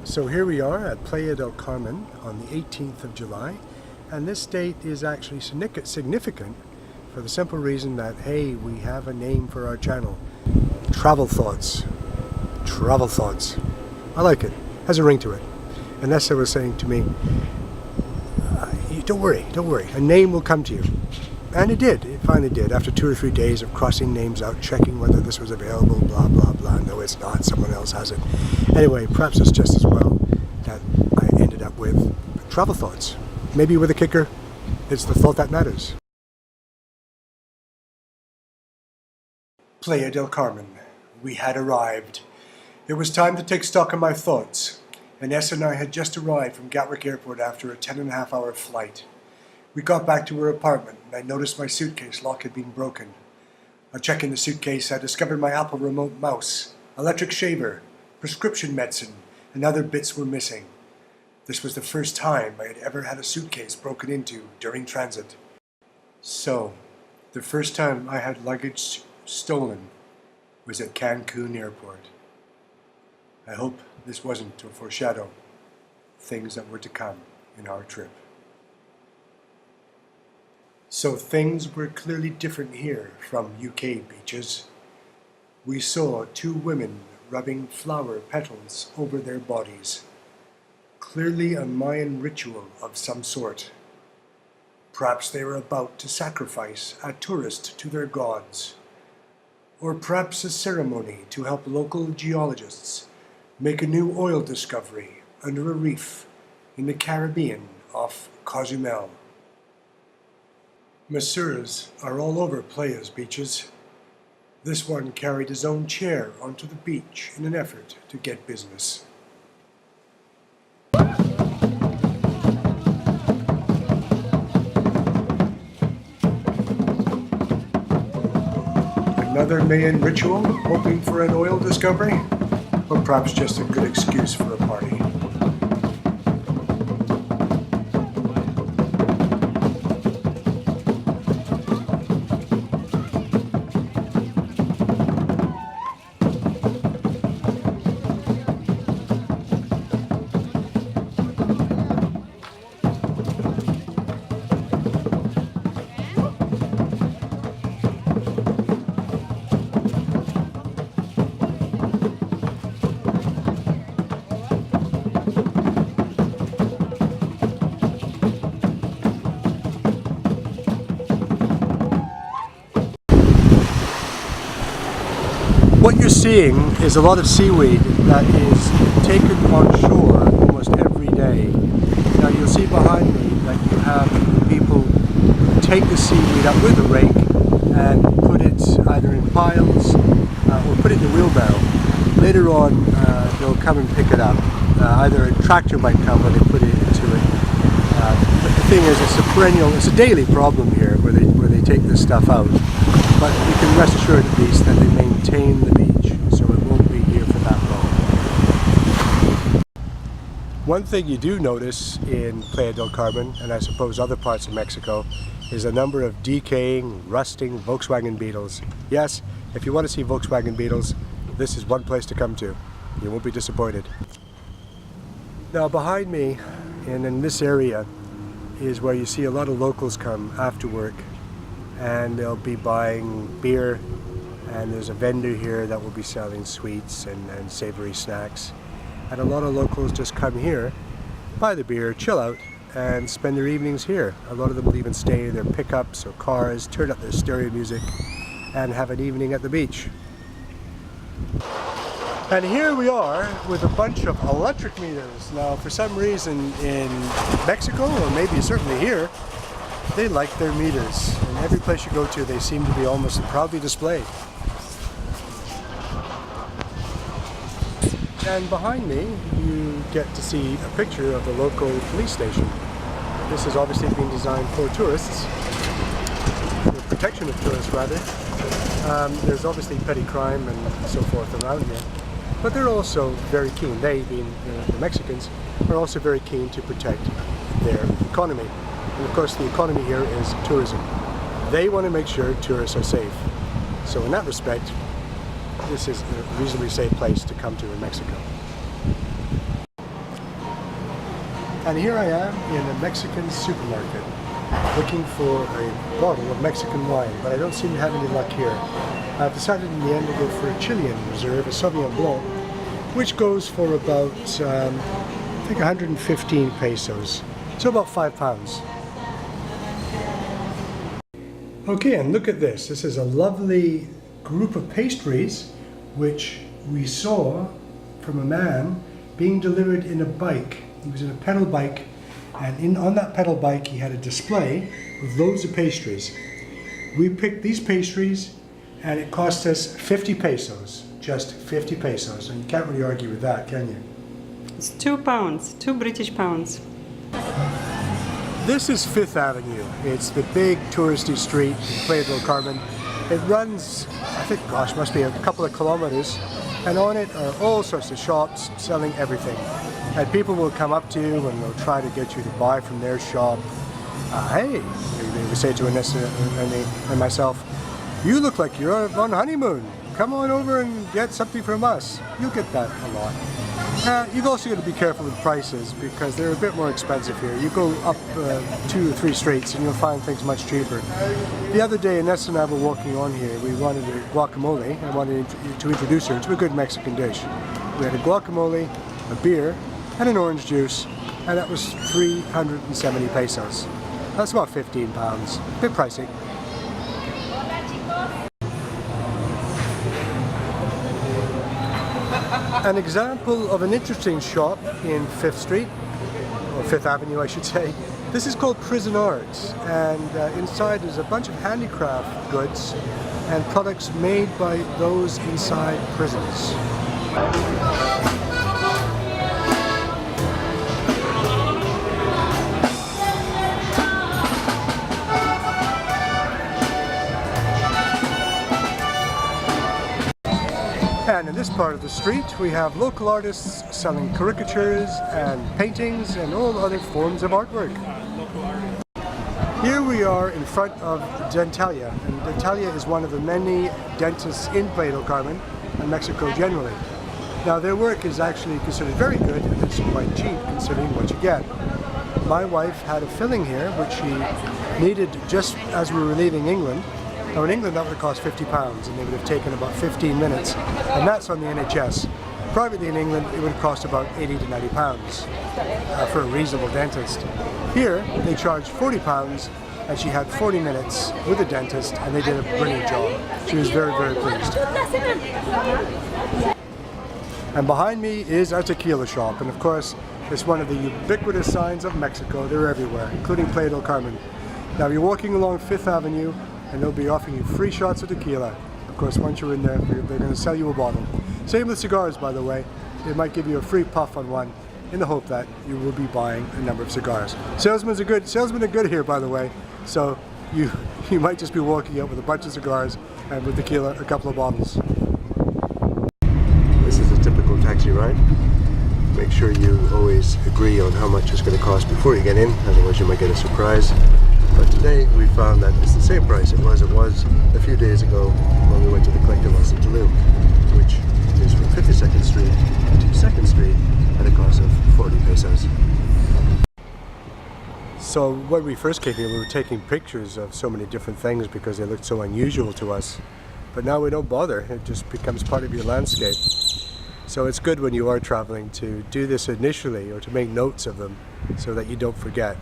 So here we are at Playa del Carmen on the 18th of July, and this date is actually significant for the simple reason that, hey, we have a name for our channel. Travel Thoughts. Travel Thoughts. I like it. Has a ring to it. Inessa was saying to me, don't worry, a name will come to you. And it did, it finally did. After 2 or 3 days of crossing names out, checking whether this was available, blah, blah, blah. No, it's not, someone else has it. Anyway, perhaps it's just as well that I ended up with Travel Thoughts. Maybe with a kicker, it's the thought that matters. Playa del Carmen. We had arrived. It was time to take stock of my thoughts. Inessa and I had just arrived from Gatwick Airport after a 10.5-hour flight. We got back to her apartment, and I noticed my suitcase lock had been broken. On checking the suitcase, I discovered my Apple remote mouse, electric shaver, prescription medicine, and other bits were missing. This was the first time I had ever had a suitcase broken into during transit. So, the first time I had luggage stolen was at Cancun Airport. I hope this wasn't to foreshadow things that were to come in our trip. So things were clearly different here from UK beaches. We saw 2 women rubbing flower petals over their bodies. Clearly a Mayan ritual of some sort. Perhaps they were about to sacrifice a tourist to their gods. Or perhaps a ceremony to help local geologists make a new oil discovery under a reef in the Caribbean off Cozumel. Masseurs are all over Playa's beaches. This one carried his own chair onto the beach in an effort to get business. Another Mayan ritual, hoping for an oil discovery? Or perhaps just a good excuse for a party. What you're seeing is a lot of seaweed that is taken on shore almost every day. Now you'll see behind me that you have people take the seaweed up with a rake and put it either in piles or put it in a wheelbarrow. Later on they'll come and pick it up. Either a tractor might come or they put it into it. But the thing is, it's a daily problem here where they take this stuff out. But you can rest assured at least that they maintain the beach, so it won't be here for that long. One thing you do notice in Playa del Carmen, and I suppose other parts of Mexico, is a number of decaying, rusting Volkswagen Beetles. Yes, if you want to see Volkswagen Beetles, this is one place to come to. You won't be disappointed. Now behind me, and in this area, is where you see a lot of locals come after work. And they'll be buying beer, and there's a vendor here that will be selling sweets and savory snacks. And a lot of locals just come here, buy the beer, chill out, and spend their evenings here. A lot of them will even stay in their pickups or cars, turn up their stereo music, and have an evening at the beach. And here we are with a bunch of electric meters. Now, for some reason in Mexico, or maybe certainly here, they like their meters, and every place you go to they seem to be almost proudly displayed. And behind me you get to see a picture of the local police station. This has obviously been designed for tourists, for protection of tourists rather. There's obviously petty crime and so forth around here, but they're also very keen, they being the Mexicans, are also very keen to protect their economy. And of course the economy here is tourism. They want to make sure tourists are safe. So in that respect, this is a reasonably safe place to come to in Mexico. And here I am in a Mexican supermarket looking for a bottle of Mexican wine, but I don't seem to have any luck here. I've decided in the end to go for a Chilean reserve, a Sauvignon Blanc, which goes for about, I think 115 pesos, so about £5. Okay, and look at this. This is a lovely group of pastries which we saw from a man being delivered in a bike. He was in a pedal bike, and on that pedal bike he had a display with loads of pastries. We picked these pastries and it cost us 50 pesos, just 50 pesos, and you can't really argue with that, can you? It's £2, 2 British pounds. This is Fifth Avenue. It's the big touristy street in Playa del Carmen. It runs, I think, gosh, must be a couple of kilometers, and on it are all sorts of shops selling everything. And people will come up to you and they'll try to get you to buy from their shop. Hey, they would say to Inessa and myself, you look like you're on honeymoon. Come on over and get something from us. You'll get that a lot. You've also got to be careful with prices because they're a bit more expensive here. You go up 2 or 3 streets and you'll find things much cheaper. The other day, Inessa and I were walking on here. We wanted a guacamole. I wanted to introduce her to a good Mexican dish. We had a guacamole, a beer, and an orange juice, and that was 370 pesos. That's about £15. A bit pricey. An example of an interesting shop in 5th Street, or 5th Avenue I should say. This is called Prison Arts, and inside there's a bunch of handicraft goods and products made by those inside prisons. And in this part of the street we have local artists selling caricatures and paintings and all other forms of artwork. Here we are in front of Dentalia, and Dentalia is one of the many dentists in Playa del Carmen and Mexico generally. Now their work is actually considered very good and it's quite cheap considering what you get. My wife had a filling here which she needed just as we were leaving England. Now in England that would have cost £50 and they would have taken about 15 minutes, and that's on the NHS. Privately in England it would have cost about £80 to £90 for a reasonable dentist. Here they charged £40 and she had 40 minutes with a dentist and they did a brilliant job. She was very, very pleased. And behind me is our Tequila Shop, and of course it's one of the ubiquitous signs of Mexico. They're everywhere, including Playa del Carmen. Now you're walking along 5th Avenue and they'll be offering you free shots of tequila. Of course, once you're in there, they're going to sell you a bottle. Same with cigars, by the way. They might give you a free puff on one in the hope that you will be buying a number of cigars. Salesmen are good here, by the way. So you might just be walking out with a bunch of cigars and with tequila, a couple of bottles. This is a typical taxi ride. Make sure you always agree on how much it's going to cost before you get in, otherwise you might get a surprise. But today we found that it's the same price it was a few days ago when we went to the collectibles in Tulum, which is from 52nd Street to 2nd Street at a cost of 40 pesos. So when we first came here we were taking pictures of so many different things because they looked so unusual to us. But now we don't bother, it just becomes part of your landscape. So it's good when you are traveling to do this initially or to make notes of them so that you don't forget.